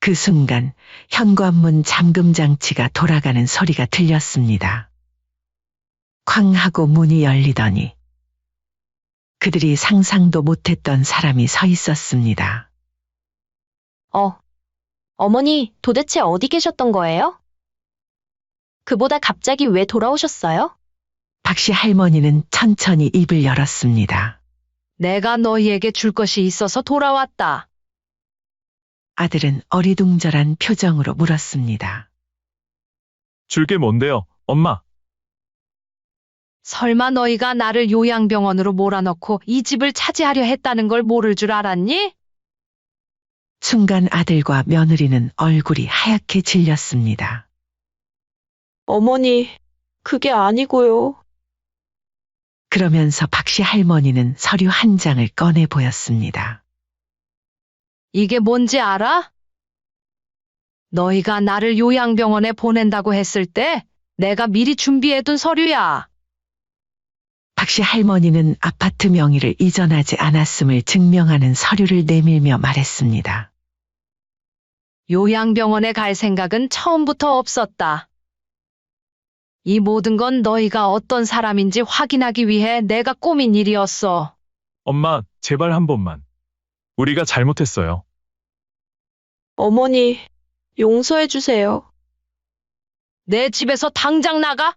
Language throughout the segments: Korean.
그 순간 현관문 잠금 장치가 돌아가는 소리가 들렸습니다. 쾅 하고 문이 열리더니 그들이 상상도 못했던 사람이 서 있었습니다. 어머니, 도대체 어디 계셨던 거예요? 그보다 갑자기 왜 돌아오셨어요? 박씨 할머니는 천천히 입을 열었습니다. 내가 너희에게 줄 것이 있어서 돌아왔다. 아들은 어리둥절한 표정으로 물었습니다. 줄 게 뭔데요, 엄마? 설마 너희가 나를 요양병원으로 몰아넣고 이 집을 차지하려 했다는 걸 모를 줄 알았니? 순간 아들과 며느리는 얼굴이 하얗게 질렸습니다. 어머니, 그게 아니고요. 그러면서 박씨 할머니는 서류 한 장을 꺼내 보였습니다. 이게 뭔지 알아? 너희가 나를 요양병원에 보낸다고 했을 때 내가 미리 준비해둔 서류야. 박씨 할머니는 아파트 명의를 이전하지 않았음을 증명하는 서류를 내밀며 말했습니다. 요양병원에 갈 생각은 처음부터 없었다. 이 모든 건 너희가 어떤 사람인지 확인하기 위해 내가 꾸민 일이었어. 엄마, 제발 한 번만. 우리가 잘못했어요. 어머니, 용서해 주세요. 내 집에서 당장 나가!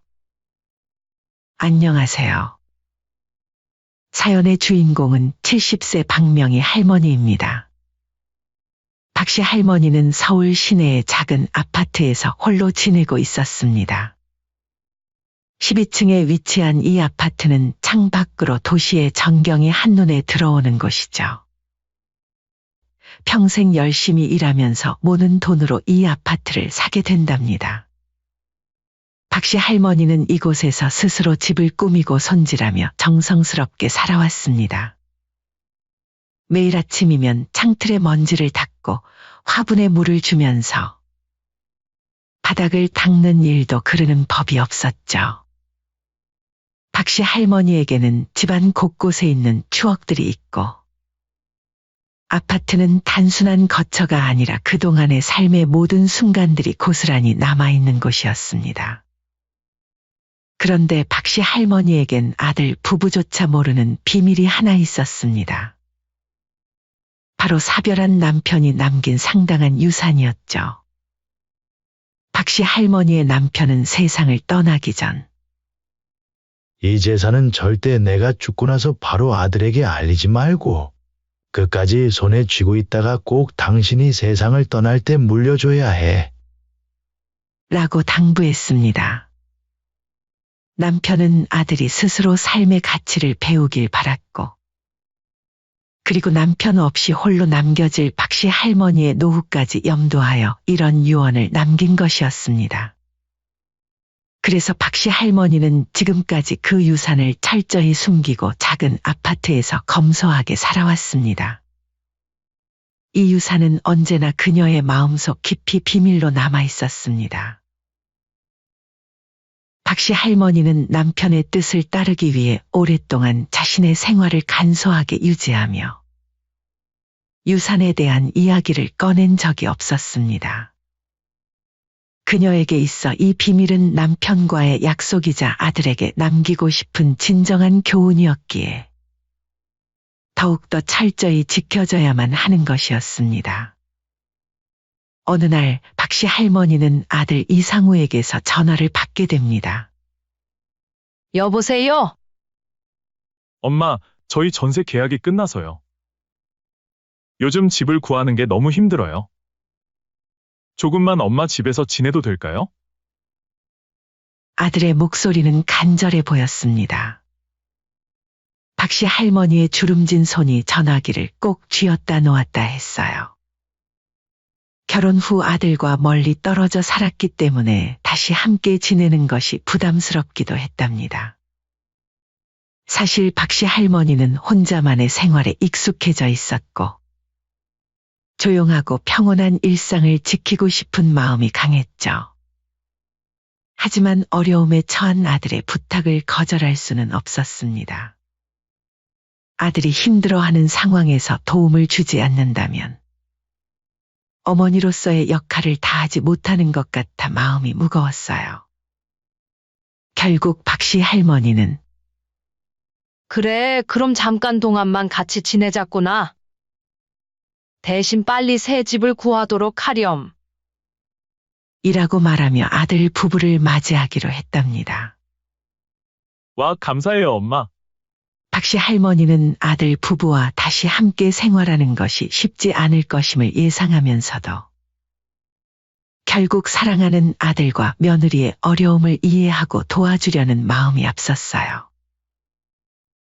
안녕하세요. 사연의 주인공은 70세 박명희 할머니입니다. 박씨 할머니는 서울 시내의 작은 아파트에서 홀로 지내고 있었습니다. 12층에 위치한 이 아파트는 창밖으로 도시의 전경이 한눈에 들어오는 곳이죠. 평생 열심히 일하면서 모는 돈으로 이 아파트를 사게 된답니다. 박씨 할머니는 이곳에서 스스로 집을 꾸미고 손질하며 정성스럽게 살아왔습니다. 매일 아침이면 창틀에 먼지를 닦고 화분에 물을 주면서 바닥을 닦는 일도 그르는 법이 없었죠. 박씨 할머니에게는 집안 곳곳에 있는 추억들이 있고 아파트는 단순한 거처가 아니라 그동안의 삶의 모든 순간들이 고스란히 남아있는 곳이었습니다. 그런데 박씨 할머니에겐 아들 부부조차 모르는 비밀이 하나 있었습니다. 바로 사별한 남편이 남긴 상당한 유산이었죠. 박씨 할머니의 남편은 세상을 떠나기 전 이 재산은 절대 내가 죽고 나서 바로 아들에게 알리지 말고 끝까지 손에 쥐고 있다가 꼭 당신이 세상을 떠날 때 물려줘야 해. 라고 당부했습니다. 남편은 아들이 스스로 삶의 가치를 배우길 바랐고 그리고 남편 없이 홀로 남겨질 박씨 할머니의 노후까지 염두하여 이런 유언을 남긴 것이었습니다. 그래서 박씨 할머니는 지금까지 그 유산을 철저히 숨기고 작은 아파트에서 검소하게 살아왔습니다. 이 유산은 언제나 그녀의 마음속 깊이 비밀로 남아 있었습니다. 박씨 할머니는 남편의 뜻을 따르기 위해 오랫동안 자신의 생활을 간소하게 유지하며 유산에 대한 이야기를 꺼낸 적이 없었습니다. 그녀에게 있어 이 비밀은 남편과의 약속이자 아들에게 남기고 싶은 진정한 교훈이었기에 더욱더 철저히 지켜져야만 하는 것이었습니다. 어느 날 박씨 할머니는 아들 이상우에게서 전화를 받게 됩니다. 여보세요? 엄마, 저희 전세 계약이 끝나서요. 요즘 집을 구하는 게 너무 힘들어요. 조금만 엄마 집에서 지내도 될까요? 아들의 목소리는 간절해 보였습니다. 박씨 할머니의 주름진 손이 전화기를 꼭 쥐었다 놓았다 했어요. 결혼 후 아들과 멀리 떨어져 살았기 때문에 다시 함께 지내는 것이 부담스럽기도 했답니다. 사실 박씨 할머니는 혼자만의 생활에 익숙해져 있었고 조용하고 평온한 일상을 지키고 싶은 마음이 강했죠. 하지만 어려움에 처한 아들의 부탁을 거절할 수는 없었습니다. 아들이 힘들어하는 상황에서 도움을 주지 않는다면 어머니로서의 역할을 다하지 못하는 것 같아 마음이 무거웠어요. 결국 박씨 할머니는 그래, 그럼 잠깐 동안만 같이 지내자꾸나. 대신 빨리 새 집을 구하도록 하렴. 이라고 말하며 아들 부부를 맞이하기로 했답니다. 와, 감사해요, 엄마. 박씨 할머니는 아들 부부와 다시 함께 생활하는 것이 쉽지 않을 것임을 예상하면서도 결국 사랑하는 아들과 며느리의 어려움을 이해하고 도와주려는 마음이 앞섰어요.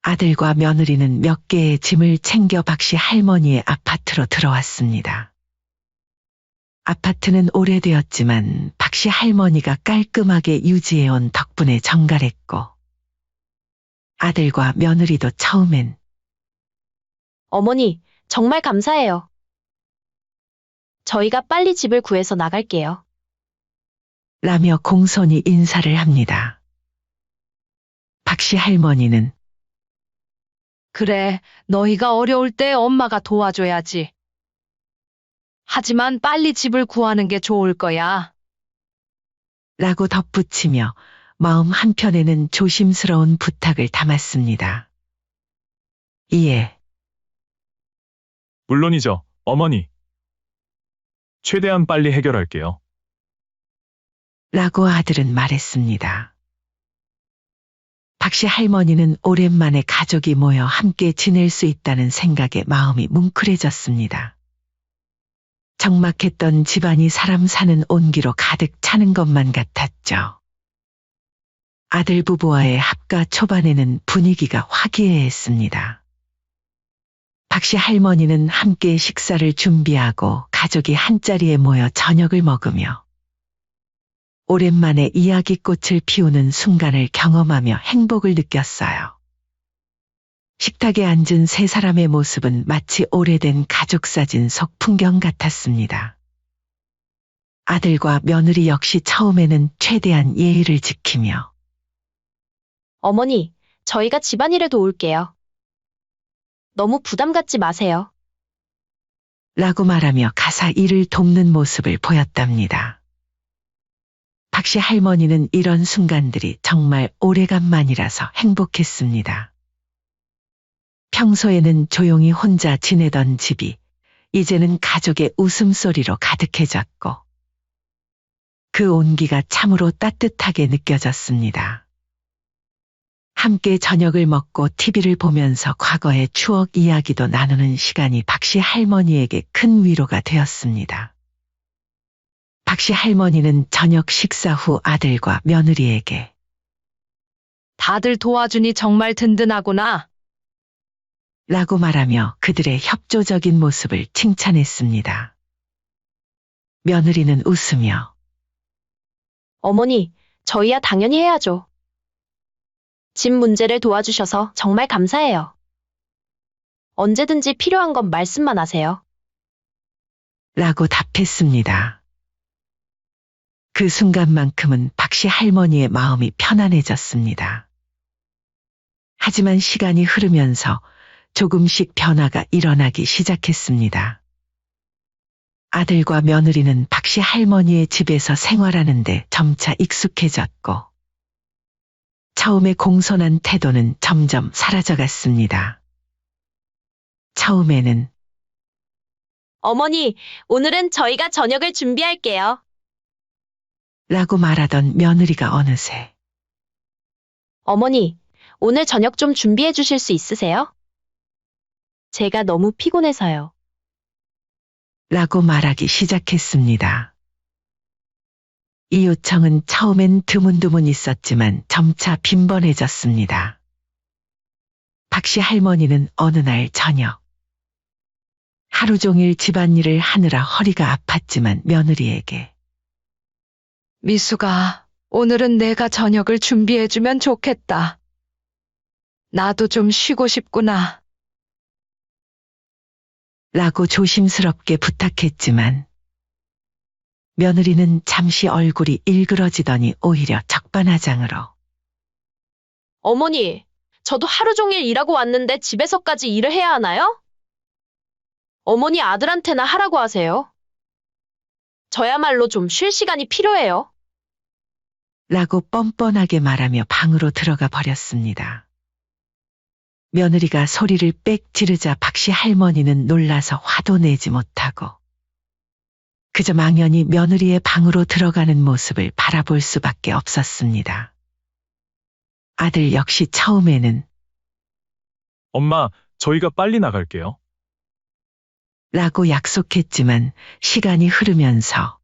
아들과 며느리는 몇 개의 짐을 챙겨 박씨 할머니의 아파트로 들어왔습니다. 아파트는 오래되었지만 박씨 할머니가 깔끔하게 유지해온 덕분에 정갈했고 아들과 며느리도 처음엔 어머니, 정말 감사해요. 저희가 빨리 집을 구해서 나갈게요. 라며 공손히 인사를 합니다. 박씨 할머니는 그래, 너희가 어려울 때 엄마가 도와줘야지. 하지만 빨리 집을 구하는 게 좋을 거야. 라고 덧붙이며 마음 한편에는 조심스러운 부탁을 담았습니다. 이에 물론이죠, 어머니. 최대한 빨리 해결할게요. 라고 아들은 말했습니다. 박씨 할머니는 오랜만에 가족이 모여 함께 지낼 수 있다는 생각에 마음이 뭉클해졌습니다. 적막했던 집안이 사람 사는 온기로 가득 차는 것만 같았죠. 아들 부부와의 합가 초반에는 분위기가 화기애애했습니다. 박씨 할머니는 함께 식사를 준비하고 가족이 한자리에 모여 저녁을 먹으며 오랜만에 이야기꽃을 피우는 순간을 경험하며 행복을 느꼈어요. 식탁에 앉은 세 사람의 모습은 마치 오래된 가족사진 속 풍경 같았습니다. 아들과 며느리 역시 처음에는 최대한 예의를 지키며 어머니, 저희가 집안일을 도울게요. 너무 부담 갖지 마세요. 라고 말하며 가사 일을 돕는 모습을 보였답니다. 박씨 할머니는 이런 순간들이 정말 오래간만이라서 행복했습니다. 평소에는 조용히 혼자 지내던 집이 이제는 가족의 웃음소리로 가득해졌고 그 온기가 참으로 따뜻하게 느껴졌습니다. 함께 저녁을 먹고 TV를 보면서 과거의 추억 이야기도 나누는 시간이 박씨 할머니에게 큰 위로가 되었습니다. 박씨 할머니는 저녁 식사 후 아들과 며느리에게 다들 도와주니 정말 든든하구나. 라고 말하며 그들의 협조적인 모습을 칭찬했습니다. 며느리는 웃으며 어머니, 저희야 당연히 해야죠. 집 문제를 도와주셔서 정말 감사해요. 언제든지 필요한 건 말씀만 하세요. 라고 답했습니다. 그 순간만큼은 박씨 할머니의 마음이 편안해졌습니다. 하지만 시간이 흐르면서 조금씩 변화가 일어나기 시작했습니다. 아들과 며느리는 박씨 할머니의 집에서 생활하는데 점차 익숙해졌고 처음에 공손한 태도는 점점 사라져갔습니다. 처음에는 어머니, 오늘은 저희가 저녁을 준비할게요. 라고 말하던 며느리가 어느새 어머니, 오늘 저녁 좀 준비해 주실 수 있으세요? 제가 너무 피곤해서요. 라고 말하기 시작했습니다. 이 요청은 처음엔 드문드문 있었지만 점차 빈번해졌습니다. 박씨 할머니는 어느 날 저녁 하루 종일 집안일을 하느라 허리가 아팠지만 며느리에게 미수가, 오늘은 내가 저녁을 준비해주면 좋겠다. 나도 좀 쉬고 싶구나. 라고 조심스럽게 부탁했지만 며느리는 잠시 얼굴이 일그러지더니 오히려 적반하장으로 어머니, 저도 하루 종일 일하고 왔는데 집에서까지 일을 해야 하나요? 어머니 아들한테나 하라고 하세요. 저야말로 좀 쉴 시간이 필요해요. 라고 뻔뻔하게 말하며 방으로 들어가 버렸습니다. 며느리가 소리를 빽 지르자 박씨 할머니는 놀라서 화도 내지 못하고 그저 망연히 며느리의 방으로 들어가는 모습을 바라볼 수밖에 없었습니다. 아들 역시 처음에는 엄마, 저희가 빨리 나갈게요. 라고 약속했지만 시간이 흐르면서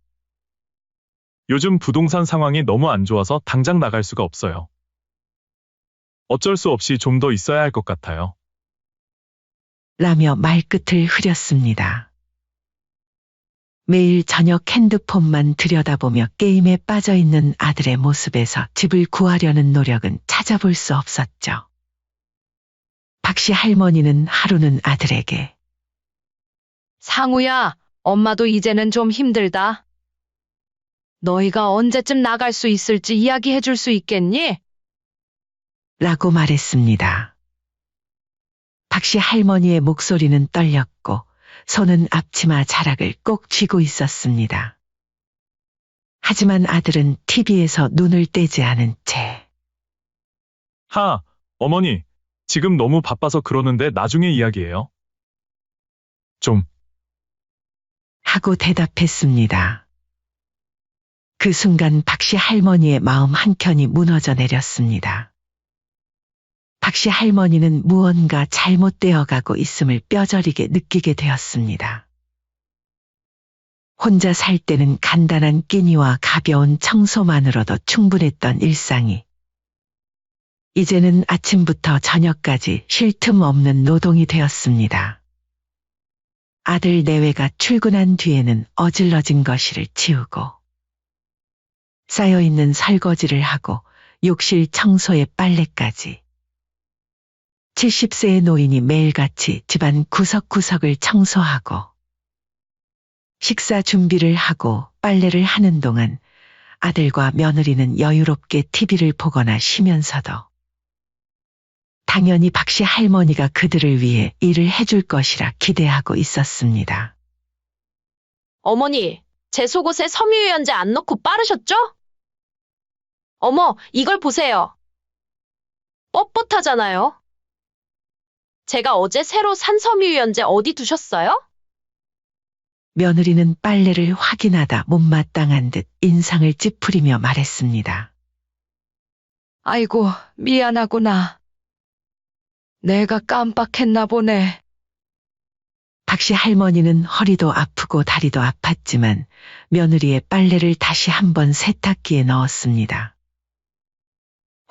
요즘 부동산 상황이 너무 안 좋아서 당장 나갈 수가 없어요. 어쩔 수 없이 좀 더 있어야 할 것 같아요. 라며 말끝을 흐렸습니다. 매일 저녁 핸드폰만 들여다보며 게임에 빠져있는 아들의 모습에서 집을 구하려는 노력은 찾아볼 수 없었죠. 박씨 할머니는 하루는 아들에게 상우야, 엄마도 이제는 좀 힘들다. 너희가 언제쯤 나갈 수 있을지 이야기해 줄 수 있겠니? 라고 말했습니다. 박씨 할머니의 목소리는 떨렸고 손은 앞치마 자락을 꼭 쥐고 있었습니다. 하지만 아들은 TV에서 눈을 떼지 않은 채 어머니, 지금 너무 바빠서 그러는데 나중에 이야기해요. 좀. 하고 대답했습니다. 그 순간 박씨 할머니의 마음 한켠이 무너져 내렸습니다. 박씨 할머니는 무언가 잘못되어 가고 있음을 뼈저리게 느끼게 되었습니다. 혼자 살 때는 간단한 끼니와 가벼운 청소만으로도 충분했던 일상이 이제는 아침부터 저녁까지 쉴 틈 없는 노동이 되었습니다. 아들 내외가 출근한 뒤에는 어질러진 거실을 치우고 쌓여있는 설거지를 하고 욕실 청소에 빨래까지 70세의 노인이 매일같이 집안 구석구석을 청소하고 식사 준비를 하고 빨래를 하는 동안 아들과 며느리는 여유롭게 TV를 보거나 쉬면서도 당연히 박씨 할머니가 그들을 위해 일을 해줄 것이라 기대하고 있었습니다. 어머니, 제 속옷에 섬유유연제 안 넣고 빠르셨죠? 어머, 이걸 보세요. 뻣뻣하잖아요. 제가 어제 새로 산 섬유유연제 어디 두셨어요? 며느리는 빨래를 확인하다 못마땅한 듯 인상을 찌푸리며 말했습니다. 아이고, 미안하구나. 내가 깜빡했나 보네. 박씨 할머니는 허리도 아프고 다리도 아팠지만 며느리의 빨래를 다시 한번 세탁기에 넣었습니다.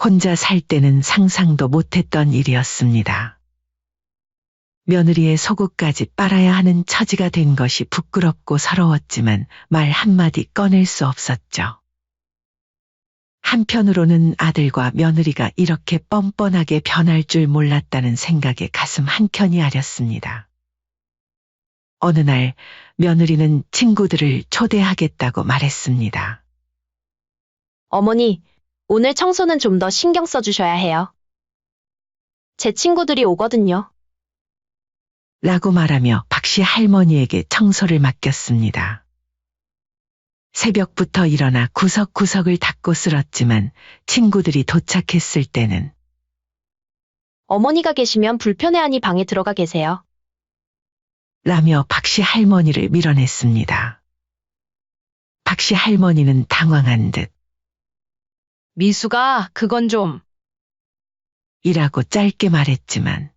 혼자 살 때는 상상도 못했던 일이었습니다. 며느리의 속옷까지 빨아야 하는 처지가 된 것이 부끄럽고 서러웠지만 말 한마디 꺼낼 수 없었죠. 한편으로는 아들과 며느리가 이렇게 뻔뻔하게 변할 줄 몰랐다는 생각에 가슴 한켠이 아렸습니다. 어느 날 며느리는 친구들을 초대하겠다고 말했습니다. 어머니, 오늘 청소는 좀 더 신경 써주셔야 해요. 제 친구들이 오거든요. 라고 말하며 박씨 할머니에게 청소를 맡겼습니다. 새벽부터 일어나 구석구석을 닦고 쓸었지만 친구들이 도착했을 때는 어머니가 계시면 불편해하니 방에 들어가 계세요. 라며 박씨 할머니를 밀어냈습니다. 박씨 할머니는 당황한 듯 미수가, 그건 좀. 이라고 짧게 말했지만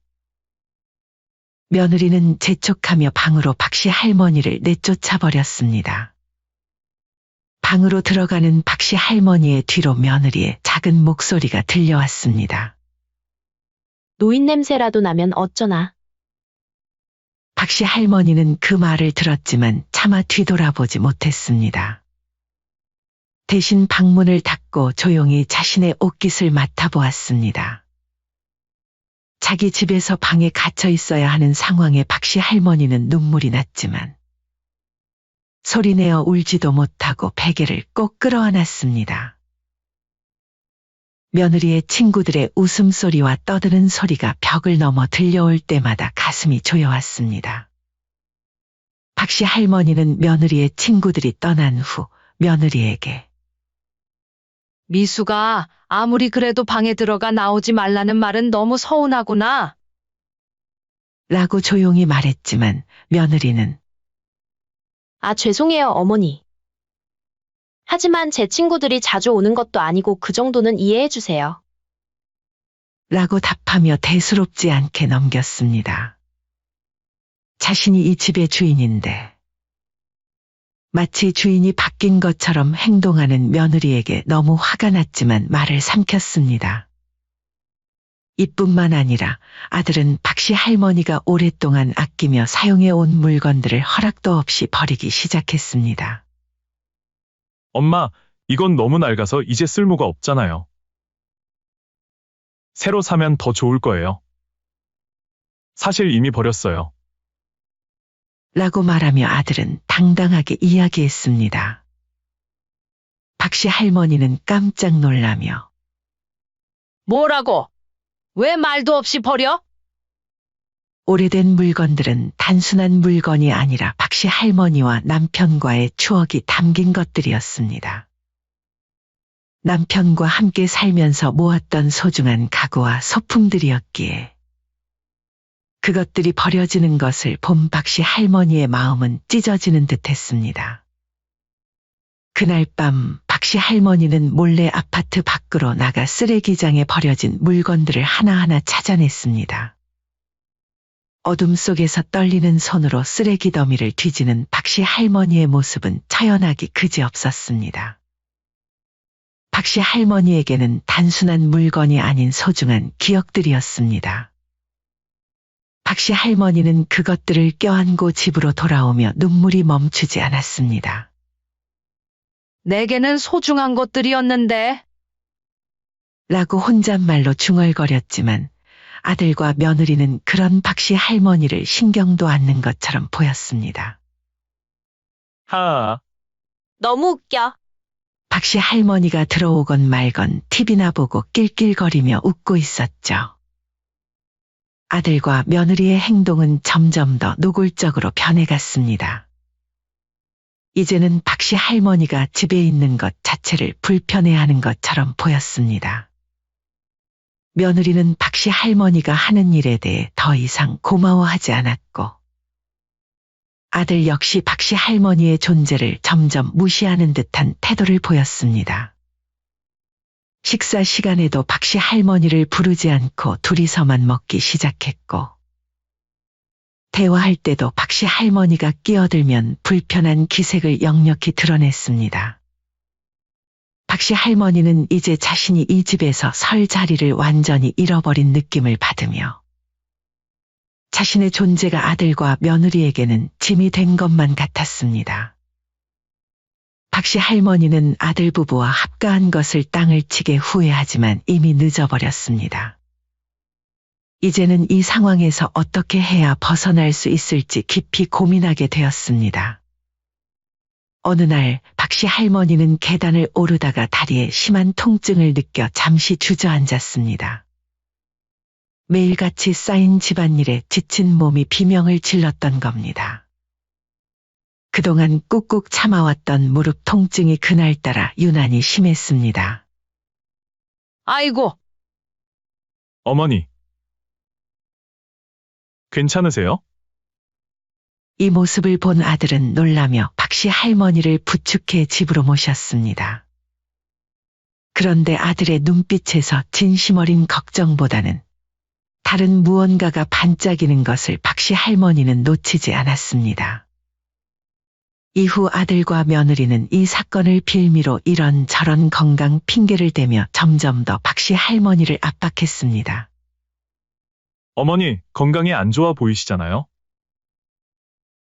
며느리는 재촉하며 방으로 박씨 할머니를 내쫓아 버렸습니다. 방으로 들어가는 박씨 할머니의 뒤로 며느리의 작은 목소리가 들려왔습니다. 노인 냄새라도 나면 어쩌나. 박씨 할머니는 그 말을 들었지만 차마 뒤돌아보지 못했습니다. 대신 방문을 닫고 조용히 자신의 옷깃을 맡아보았습니다. 자기 집에서 방에 갇혀 있어야 하는 상황에 박씨 할머니는 눈물이 났지만 소리내어 울지도 못하고 베개를 꼭 끌어안았습니다. 며느리의 친구들의 웃음소리와 떠드는 소리가 벽을 넘어 들려올 때마다 가슴이 조여왔습니다. 박씨 할머니는 며느리의 친구들이 떠난 후 며느리에게 미수가 아무리 그래도 방에 들어가 나오지 말라는 말은 너무 서운하구나. 라고 조용히 말했지만 며느리는 아, 죄송해요, 어머니. 하지만 제 친구들이 자주 오는 것도 아니고 그 정도는 이해해 주세요. 라고 답하며 대수롭지 않게 넘겼습니다. 자신이 이 집의 주인인데 마치 주인이 바뀐 것처럼 행동하는 며느리에게 너무 화가 났지만 말을 삼켰습니다. 이뿐만 아니라 아들은 박씨 할머니가 오랫동안 아끼며 사용해온 물건들을 허락도 없이 버리기 시작했습니다. 엄마, 이건 너무 낡아서 이제 쓸모가 없잖아요. 새로 사면 더 좋을 거예요. 사실 이미 버렸어요. 라고 말하며 아들은 당당하게 이야기했습니다. 박씨 할머니는 깜짝 놀라며 뭐라고? 왜 말도 없이 버려? 오래된 물건들은 단순한 물건이 아니라 박씨 할머니와 남편과의 추억이 담긴 것들이었습니다. 남편과 함께 살면서 모았던 소중한 가구와 소품들이었기에 그것들이 버려지는 것을 본 박씨 할머니의 마음은 찢어지는 듯했습니다. 그날 밤 박씨 할머니는 몰래 아파트 밖으로 나가 쓰레기장에 버려진 물건들을 하나하나 찾아냈습니다. 어둠 속에서 떨리는 손으로 쓰레기 더미를 뒤지는 박씨 할머니의 모습은 처연하기 그지없었습니다. 박씨 할머니에게는 단순한 물건이 아닌 소중한 기억들이었습니다. 박씨 할머니는 그것들을 껴안고 집으로 돌아오며 눈물이 멈추지 않았습니다. 내게는 소중한 것들이었는데. 라고 혼잣말로 중얼거렸지만 아들과 며느리는 그런 박씨 할머니를 신경도 않는 것처럼 보였습니다. 하아, 너무 웃겨. 박씨 할머니가 들어오건 말건 TV나 보고 낄낄거리며 웃고 있었죠. 아들과 며느리의 행동은 점점 더 노골적으로 변해갔습니다. 이제는 박씨 할머니가 집에 있는 것 자체를 불편해하는 것처럼 보였습니다. 며느리는 박씨 할머니가 하는 일에 대해 더 이상 고마워하지 않았고 아들 역시 박씨 할머니의 존재를 점점 무시하는 듯한 태도를 보였습니다. 식사 시간에도 박씨 할머니를 부르지 않고 둘이서만 먹기 시작했고 대화할 때도 박씨 할머니가 끼어들면 불편한 기색을 역력히 드러냈습니다. 박씨 할머니는 이제 자신이 이 집에서 설 자리를 완전히 잃어버린 느낌을 받으며 자신의 존재가 아들과 며느리에게는 짐이 된 것만 같았습니다. 박씨 할머니는 아들 부부와 합가한 것을 땅을 치게 후회하지만 이미 늦어버렸습니다. 이제는 이 상황에서 어떻게 해야 벗어날 수 있을지 깊이 고민하게 되었습니다. 어느 날 박씨 할머니는 계단을 오르다가 다리에 심한 통증을 느껴 잠시 주저앉았습니다. 매일같이 쌓인 집안일에 지친 몸이 비명을 질렀던 겁니다. 그동안 꾹꾹 참아왔던 무릎 통증이 그날따라 유난히 심했습니다. 아이고, 어머니. 괜찮으세요? 이 모습을 본 아들은 놀라며 박씨 할머니를 부축해 집으로 모셨습니다. 그런데 아들의 눈빛에서 진심 어린 걱정보다는 다른 무언가가 반짝이는 것을 박씨 할머니는 놓치지 않았습니다. 이후 아들과 며느리는 이 사건을 빌미로 이런저런 건강 핑계를 대며 점점 더 박씨 할머니를 압박했습니다. 어머니, 건강이 안 좋아 보이시잖아요?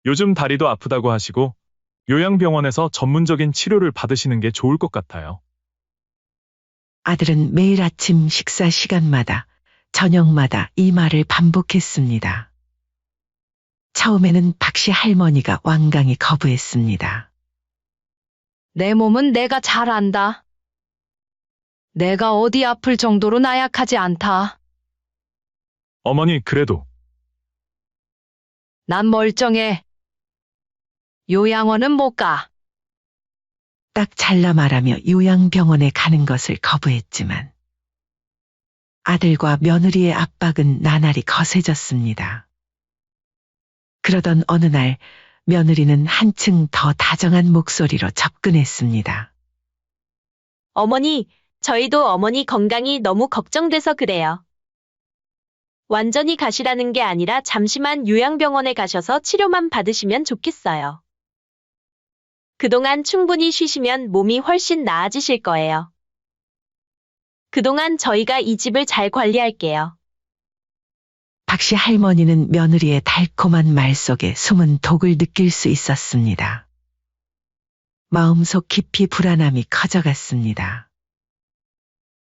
요즘 다리도 아프다고 하시고 요양병원에서 전문적인 치료를 받으시는 게 좋을 것 같아요. 아들은 매일 아침 식사 시간마다 저녁마다 이 말을 반복했습니다. 처음에는 박씨 할머니가 완강히 거부했습니다. 내 몸은 내가 잘 안다. 내가 어디 아플 정도로 나약하지 않다. 어머니, 그래도 난 멀쩡해. 요양원은 못 가. 딱 잘라 말하며 요양병원에 가는 것을 거부했지만 아들과 며느리의 압박은 나날이 거세졌습니다. 그러던 어느 날 며느리는 한층 더 다정한 목소리로 접근했습니다. 어머니, 저희도 어머니 건강이 너무 걱정돼서 그래요. 완전히 가시라는 게 아니라 잠시만 요양병원에 가셔서 치료만 받으시면 좋겠어요. 그동안 충분히 쉬시면 몸이 훨씬 나아지실 거예요. 그동안 저희가 이 집을 잘 관리할게요. 박씨 할머니는 며느리의 달콤한 말 속에 숨은 독을 느낄 수 있었습니다. 마음속 깊이 불안함이 커져갔습니다.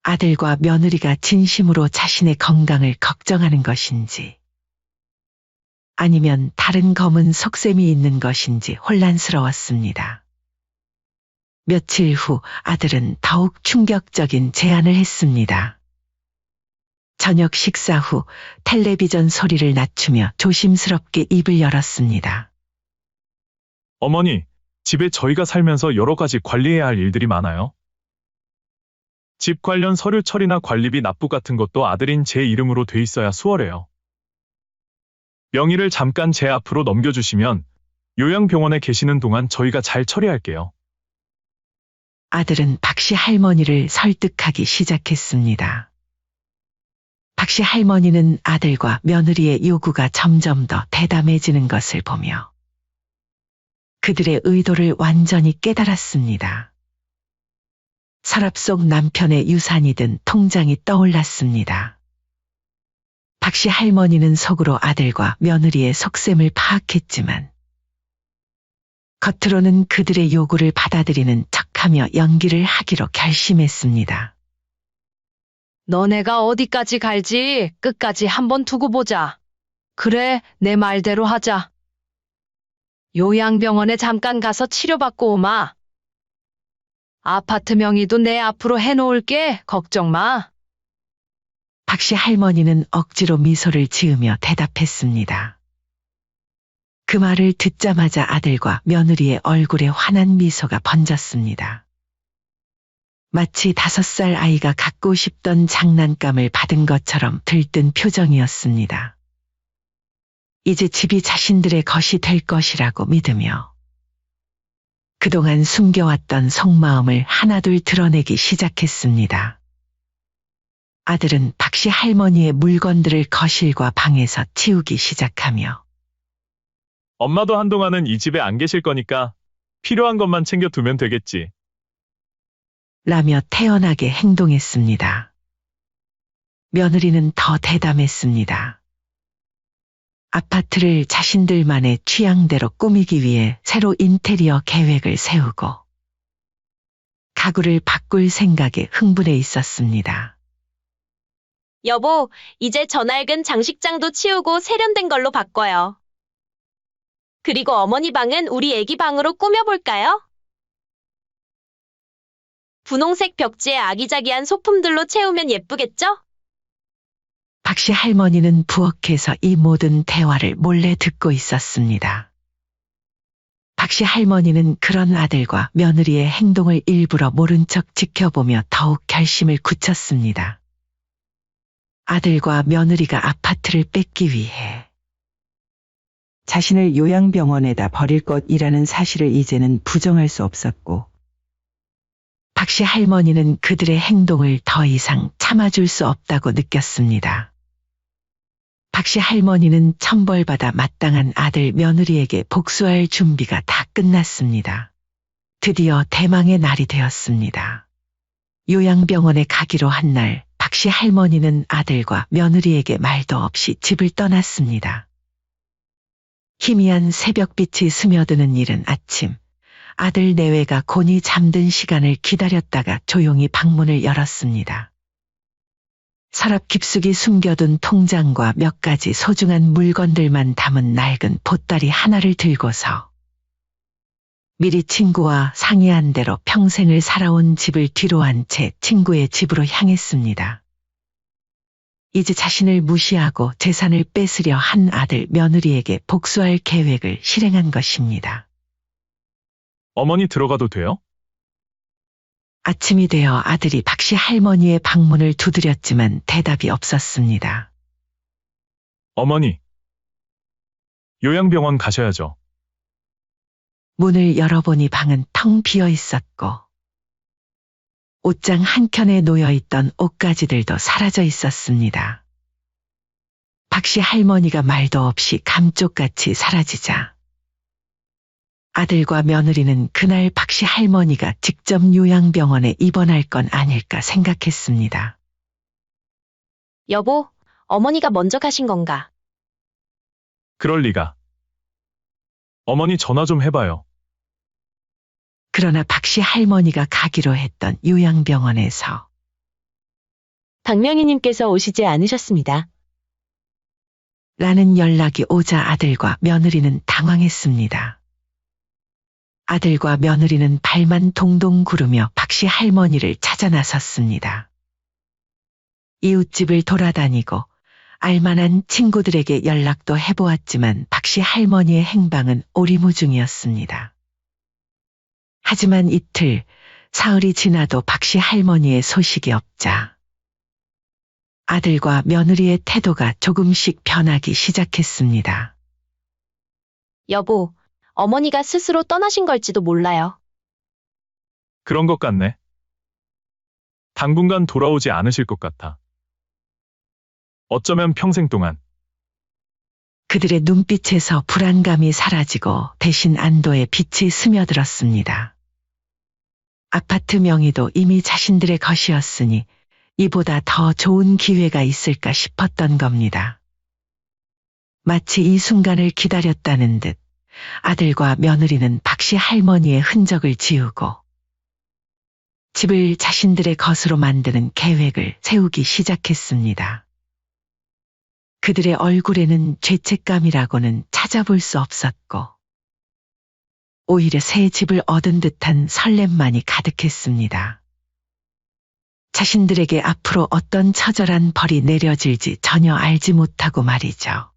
아들과 며느리가 진심으로 자신의 건강을 걱정하는 것인지 아니면 다른 검은 속셈이 있는 것인지 혼란스러웠습니다. 며칠 후 아들은 더욱 충격적인 제안을 했습니다. 저녁 식사 후 텔레비전 소리를 낮추며 조심스럽게 입을 열었습니다. 어머니, 집에 저희가 살면서 여러 가지 관리해야 할 일들이 많아요. 집 관련 서류 처리나 관리비 납부 같은 것도 아들인 제 이름으로 돼 있어야 수월해요. 명의를 잠깐 제 앞으로 넘겨주시면 요양병원에 계시는 동안 저희가 잘 처리할게요. 아들은 박씨 할머니를 설득하기 시작했습니다. 박씨 할머니는 아들과 며느리의 요구가 점점 더 대담해지는 것을 보며 그들의 의도를 완전히 깨달았습니다. 서랍 속 남편의 유산이 든 통장이 떠올랐습니다. 박씨 할머니는 속으로 아들과 며느리의 속셈을 파악했지만 겉으로는 그들의 요구를 받아들이는 척하며 연기를 하기로 결심했습니다. 너네가 어디까지 갈지 끝까지 한번 두고 보자. 그래, 내 말대로 하자. 요양병원에 잠깐 가서 치료받고 오마. 아파트 명의도 내 앞으로 해놓을게. 걱정 마. 박씨 할머니는 억지로 미소를 지으며 대답했습니다. 그 말을 듣자마자 아들과 며느리의 얼굴에 환한 미소가 번졌습니다. 마치 5살 아이가 갖고 싶던 장난감을 받은 것처럼 들뜬 표정이었습니다. 이제 집이 자신들의 것이 될 것이라고 믿으며 그동안 숨겨왔던 속마음을 하나둘 드러내기 시작했습니다. 아들은 박씨 할머니의 물건들을 거실과 방에서 치우기 시작하며 엄마도 한동안은 이 집에 안 계실 거니까 필요한 것만 챙겨두면 되겠지. 라며 태연하게 행동했습니다. 며느리는 더 대담했습니다. 아파트를 자신들만의 취향대로 꾸미기 위해 새로 인테리어 계획을 세우고 가구를 바꿀 생각에 흥분해 있었습니다. 여보, 이제 저 낡은 장식장도 치우고 세련된 걸로 바꿔요. 그리고 어머니 방은 우리 애기 방으로 꾸며볼까요? 분홍색 벽지에 아기자기한 소품들로 채우면 예쁘겠죠? 박씨 할머니는 부엌에서 이 모든 대화를 몰래 듣고 있었습니다. 박씨 할머니는 그런 아들과 며느리의 행동을 일부러 모른 척 지켜보며 더욱 결심을 굳혔습니다. 아들과 며느리가 아파트를 뺏기 위해 자신을 요양병원에다 버릴 것이라는 사실을 이제는 부정할 수 없었고 박씨 할머니는 그들의 행동을 더 이상 참아줄 수 없다고 느꼈습니다. 박씨 할머니는 천벌받아 마땅한 아들 며느리에게 복수할 준비가 다 끝났습니다. 드디어 대망의 날이 되었습니다. 요양병원에 가기로 한 날 박씨 할머니는 아들과 며느리에게 말도 없이 집을 떠났습니다. 희미한 새벽빛이 스며드는 이른 아침, 아들 내외가 곤히 잠든 시간을 기다렸다가 조용히 방문을 열었습니다. 서랍 깊숙이 숨겨둔 통장과 몇 가지 소중한 물건들만 담은 낡은 보따리 하나를 들고서 미리 친구와 상의한 대로 평생을 살아온 집을 뒤로한 채 친구의 집으로 향했습니다. 이제 자신을 무시하고 재산을 뺏으려 한 아들 며느리에게 복수할 계획을 실행한 것입니다. 어머니 들어가도 돼요? 아침이 되어 아들이 박씨 할머니의 방문을 두드렸지만 대답이 없었습니다. 어머니. 요양병원 가셔야죠. 문을 열어보니 방은 텅 비어 있었고 옷장 한켠에 놓여있던 옷가지들도 사라져 있었습니다. 박씨 할머니가 말도 없이 감쪽같이 사라지자 아들과 며느리는 그날 박씨 할머니가 직접 요양병원에 입원할 건 아닐까 생각했습니다. 여보, 어머니가 먼저 가신 건가? 그럴 리가. 어머니 전화 좀 해봐요. 그러나 박씨 할머니가 가기로 했던 요양병원에서 박명희님께서 오시지 않으셨습니다. 라는 연락이 오자 아들과 며느리는 당황했습니다. 아들과 며느리는 발만 동동 구르며 박씨 할머니를 찾아 나섰습니다. 이웃집을 돌아다니고 알만한 친구들에게 연락도 해보았지만 박씨 할머니의 행방은 오리무중이었습니다. 하지만 이틀, 사흘이 지나도 박씨 할머니의 소식이 없자 아들과 며느리의 태도가 조금씩 변하기 시작했습니다. 여보, 어머니가 스스로 떠나신 걸지도 몰라요. 그런 것 같네. 당분간 돌아오지 않으실 것 같아. 어쩌면 평생 동안. 그들의 눈빛에서 불안감이 사라지고 대신 안도의 빛이 스며들었습니다. 아파트 명의도 이미 자신들의 것이었으니 이보다 더 좋은 기회가 있을까 싶었던 겁니다. 마치 이 순간을 기다렸다는 듯 아들과 며느리는 박씨 할머니의 흔적을 지우고 집을 자신들의 것으로 만드는 계획을 세우기 시작했습니다. 그들의 얼굴에는 죄책감이라고는 찾아볼 수 없었고 오히려 새 집을 얻은 듯한 설렘만이 가득했습니다. 자신들에게 앞으로 어떤 처절한 벌이 내려질지 전혀 알지 못하고 말이죠.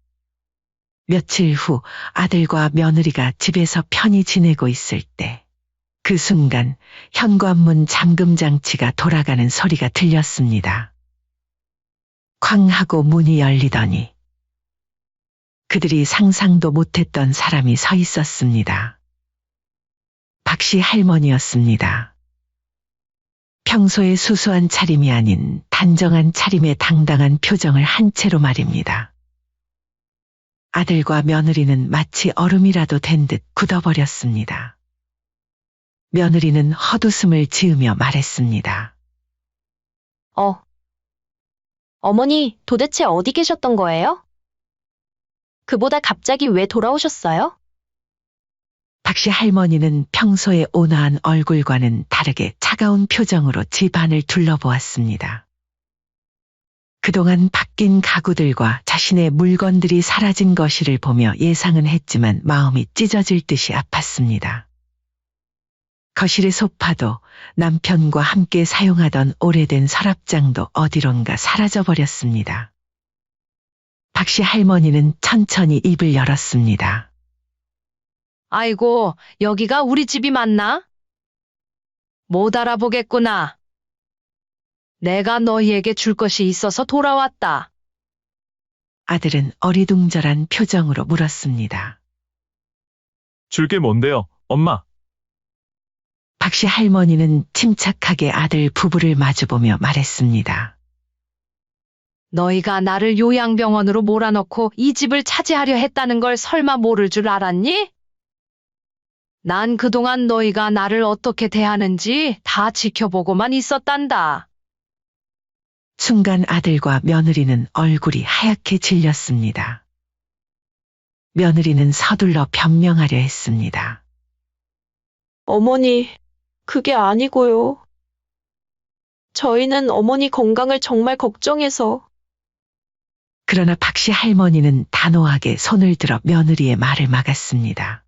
며칠 후 아들과 며느리가 집에서 편히 지내고 있을 때 그 순간 현관문 잠금 장치가 돌아가는 소리가 들렸습니다. 쾅 하고 문이 열리더니 그들이 상상도 못했던 사람이 서 있었습니다. 박씨 할머니였습니다. 평소의 수수한 차림이 아닌 단정한 차림의 당당한 표정을 한 채로 말입니다. 아들과 며느리는 마치 얼음이라도 된 듯 굳어버렸습니다. 며느리는 헛웃음을 지으며 말했습니다. 어머니, 도대체 어디 계셨던 거예요? 그보다 갑자기 왜 돌아오셨어요? 박씨 할머니는 평소의 온화한 얼굴과는 다르게 차가운 표정으로 집안을 둘러보았습니다. 그동안 바뀐 가구들과 자신의 물건들이 사라진 것을 보며 예상은 했지만 마음이 찢어질 듯이 아팠습니다. 거실의 소파도 남편과 함께 사용하던 오래된 서랍장도 어디론가 사라져버렸습니다. 박씨 할머니는 천천히 입을 열었습니다. 아이고, 여기가 우리 집이 맞나? 못 알아보겠구나. 내가 너희에게 줄 것이 있어서 돌아왔다. 아들은 어리둥절한 표정으로 물었습니다. 줄 게 뭔데요, 엄마? 박씨 할머니는 침착하게 아들 부부를 마주보며 말했습니다. 너희가 나를 요양병원으로 몰아넣고 이 집을 차지하려 했다는 걸 설마 모를 줄 알았니? 난 그동안 너희가 나를 어떻게 대하는지 다 지켜보고만 있었단다. 순간 아들과 며느리는 얼굴이 하얗게 질렸습니다. 며느리는 서둘러 변명하려 했습니다. 어머니, 그게 아니고요. 저희는 어머니 건강을 정말 걱정해서. 그러나 박씨 할머니는 단호하게 손을 들어 며느리의 말을 막았습니다.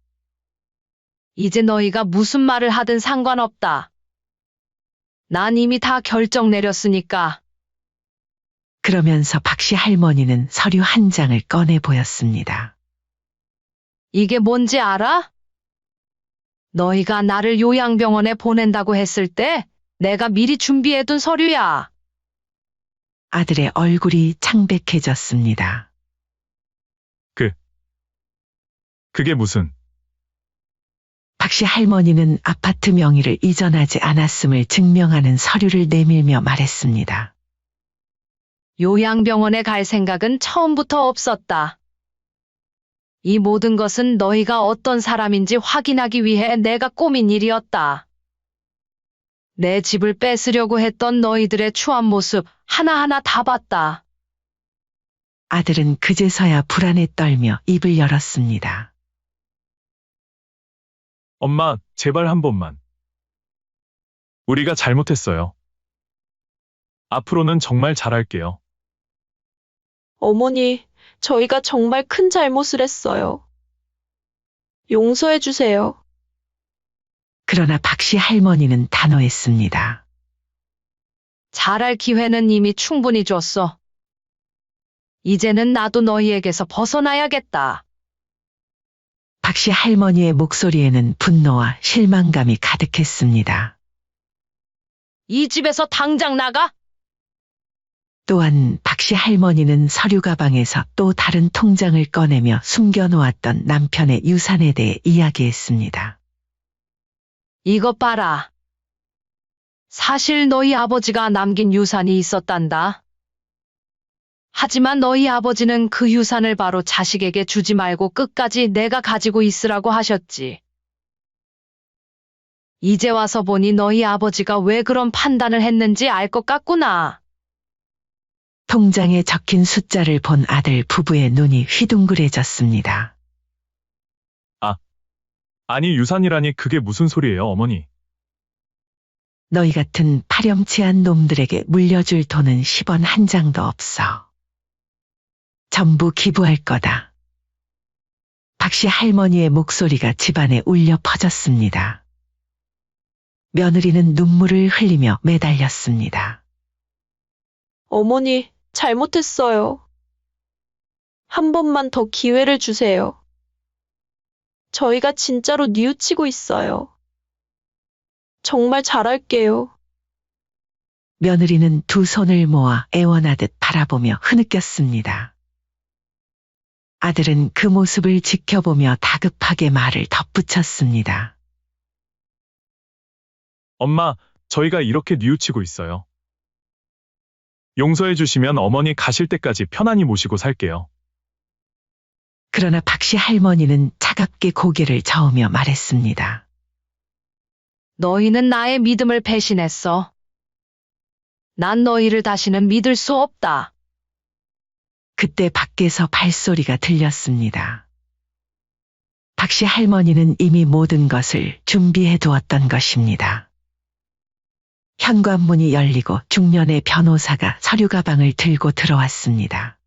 이제 너희가 무슨 말을 하든 상관없다. 난 이미 다 결정 내렸으니까. 그러면서 박씨 할머니는 서류 한 장을 꺼내 보였습니다. 이게 뭔지 알아? 너희가 나를 요양병원에 보낸다고 했을 때 내가 미리 준비해둔 서류야. 아들의 얼굴이 창백해졌습니다. 그게 무슨, 박씨 할머니는 아파트 명의를 이전하지 않았음을 증명하는 서류를 내밀며 말했습니다. 요양병원에 갈 생각은 처음부터 없었다. 이 모든 것은 너희가 어떤 사람인지 확인하기 위해 내가 꾸민 일이었다. 내 집을 뺏으려고 했던 너희들의 추한 모습 하나하나 다 봤다. 아들은 그제서야 불안에 떨며 입을 열었습니다. 엄마, 제발 한 번만. 우리가 잘못했어요. 앞으로는 정말 잘할게요. 어머니, 저희가 정말 큰 잘못을 했어요. 용서해 주세요. 그러나 박씨 할머니는 단호했습니다. 잘할 기회는 이미 충분히 줬어. 이제는 나도 너희에게서 벗어나야겠다. 박씨 할머니의 목소리에는 분노와 실망감이 가득했습니다. 이 집에서 당장 나가! 또한 박씨 할머니는 서류 가방에서 또 다른 통장을 꺼내며 숨겨놓았던 남편의 유산에 대해 이야기했습니다. 이것 봐라. 사실 너희 아버지가 남긴 유산이 있었단다. 하지만 너희 아버지는 그 유산을 바로 자식에게 주지 말고 끝까지 내가 가지고 있으라고 하셨지. 이제 와서 보니 너희 아버지가 왜 그런 판단을 했는지 알 것 같구나. 통장에 적힌 숫자를 본 아들 부부의 눈이 휘둥그레졌습니다. 아니, 유산이라니 그게 무슨 소리예요, 어머니? 너희 같은 파렴치한 놈들에게 물려줄 돈은 10원 한 장도 없어. 전부 기부할 거다. 박씨 할머니의 목소리가 집안에 울려 퍼졌습니다. 며느리는 눈물을 흘리며 매달렸습니다. 어머니, 잘못했어요. 한 번만 더 기회를 주세요. 저희가 진짜로 뉘우치고 있어요. 정말 잘할게요. 며느리는 두 손을 모아 애원하듯 바라보며 흐느꼈습니다. 아들은 그 모습을 지켜보며 다급하게 말을 덧붙였습니다. 엄마, 저희가 이렇게 뉘우치고 있어요. 용서해 주시면 어머니 가실 때까지 편안히 모시고 살게요. 그러나 박씨 할머니는 차갑게 고개를 저으며 말했습니다. 너희는 나의 믿음을 배신했어. 난 너희를 다시는 믿을 수 없다. 그때 밖에서 발소리가 들렸습니다. 박씨 할머니는 이미 모든 것을 준비해 두었던 것입니다. 현관문이 열리고 중년의 변호사가 서류 가방을 들고 들어왔습니다.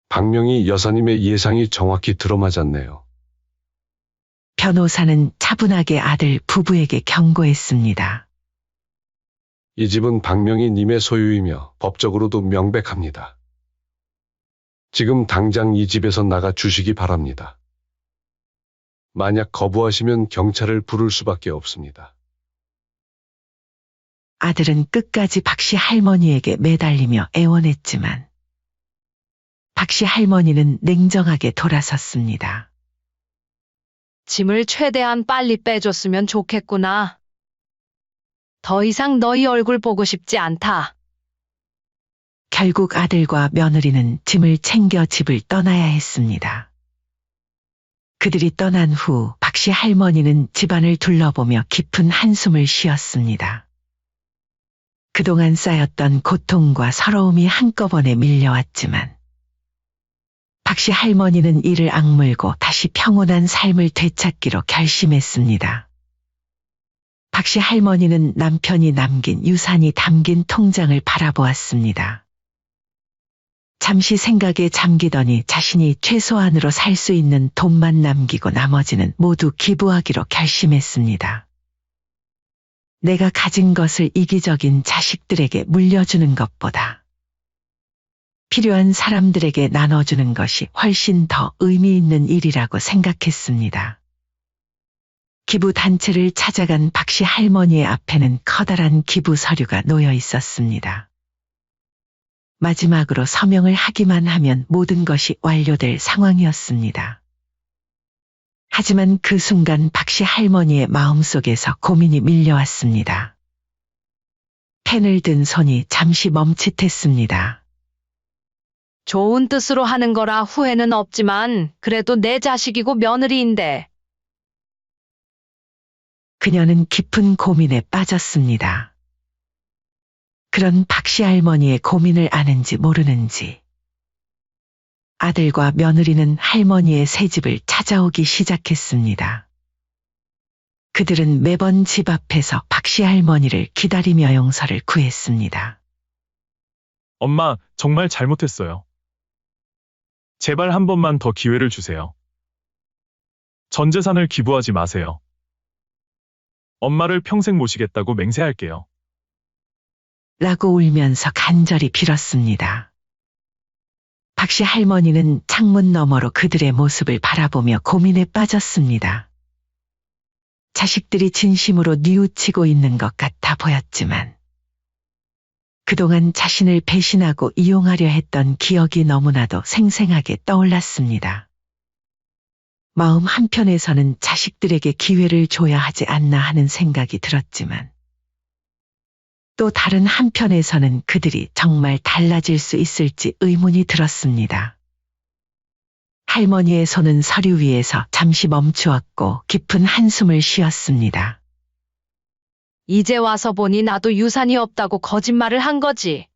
박명희 여사님의 예상이 정확히 들어맞았네요. 변호사는 차분하게 아들 부부에게 경고했습니다. 이 집은 박명희 님의 소유이며 법적으로도 명백합니다. 지금 당장 이 집에서 나가 주시기 바랍니다. 만약 거부하시면 경찰을 부를 수밖에 없습니다. 아들은 끝까지 박씨 할머니에게 매달리며 애원했지만 박씨 할머니는 냉정하게 돌아섰습니다. 짐을 최대한 빨리 빼줬으면 좋겠구나. 더 이상 너희 얼굴 보고 싶지 않다. 결국 아들과 며느리는 짐을 챙겨 집을 떠나야 했습니다. 그들이 떠난 후 박씨 할머니는 집안을 둘러보며 깊은 한숨을 쉬었습니다. 그동안 쌓였던 고통과 서러움이 한꺼번에 밀려왔지만 박씨 할머니는 이를 악물고 다시 평온한 삶을 되찾기로 결심했습니다. 박씨 할머니는 남편이 남긴 유산이 담긴 통장을 바라보았습니다. 잠시 생각에 잠기더니 자신이 최소한으로 살 수 있는 돈만 남기고 나머지는 모두 기부하기로 결심했습니다. 내가 가진 것을 이기적인 자식들에게 물려주는 것보다 필요한 사람들에게 나눠주는 것이 훨씬 더 의미 있는 일이라고 생각했습니다. 기부 단체를 찾아간 박씨 할머니의 앞에는 커다란 기부 서류가 놓여 있었습니다. 마지막으로 서명을 하기만 하면 모든 것이 완료될 상황이었습니다. 하지만 그 순간 박씨 할머니의 마음속에서 고민이 밀려왔습니다. 펜을 든 손이 잠시 멈칫했습니다. 좋은 뜻으로 하는 거라 후회는 없지만 그래도 내 자식이고 며느리인데. 그녀는 깊은 고민에 빠졌습니다. 그런 박씨 할머니의 고민을 아는지 모르는지 아들과 며느리는 할머니의 새집을 찾아오기 시작했습니다. 그들은 매번 집 앞에서 박씨 할머니를 기다리며 용서를 구했습니다. 엄마, 정말 잘못했어요. 제발 한 번만 더 기회를 주세요. 전 재산을 기부하지 마세요. 엄마를 평생 모시겠다고 맹세할게요. 라고 울면서 간절히 빌었습니다. 박씨 할머니는 창문 너머로 그들의 모습을 바라보며 고민에 빠졌습니다. 자식들이 진심으로 뉘우치고 있는 것 같아 보였지만 그동안 자신을 배신하고 이용하려 했던 기억이 너무나도 생생하게 떠올랐습니다. 마음 한편에서는 자식들에게 기회를 줘야 하지 않나 하는 생각이 들었지만 또 다른 한편에서는 그들이 정말 달라질 수 있을지 의문이 들었습니다. 할머니의 손은 서류 위에서 잠시 멈추었고 깊은 한숨을 쉬었습니다. 이제 와서 보니 나도 유산이 없다고 거짓말을 한 거지.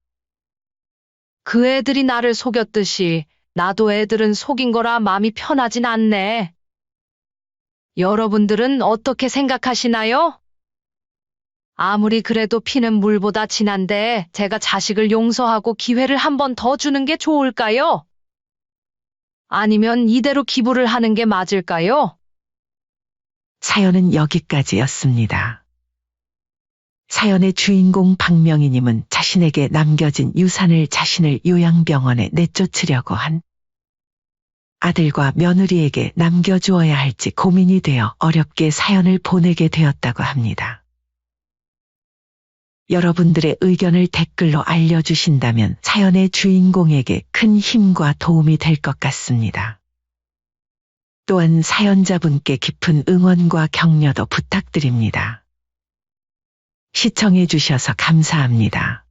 그 애들이 나를 속였듯이 나도 애들은 속인 거라 마음이 편하진 않네. 여러분들은 어떻게 생각하시나요? 아무리 그래도 피는 물보다 진한데 제가 자식을 용서하고 기회를 한 번 더 주는 게 좋을까요? 아니면 이대로 기부를 하는 게 맞을까요? 사연은 여기까지였습니다. 사연의 주인공 박명희님은 자신에게 남겨진 유산을 자신을 요양병원에 내쫓으려고 한 아들과 며느리에게 남겨주어야 할지 고민이 되어 어렵게 사연을 보내게 되었다고 합니다. 여러분들의 의견을 댓글로 알려주신다면 사연의 주인공에게 큰 힘과 도움이 될 것 같습니다. 또한 사연자분께 깊은 응원과 격려도 부탁드립니다. 시청해 주셔서 감사합니다.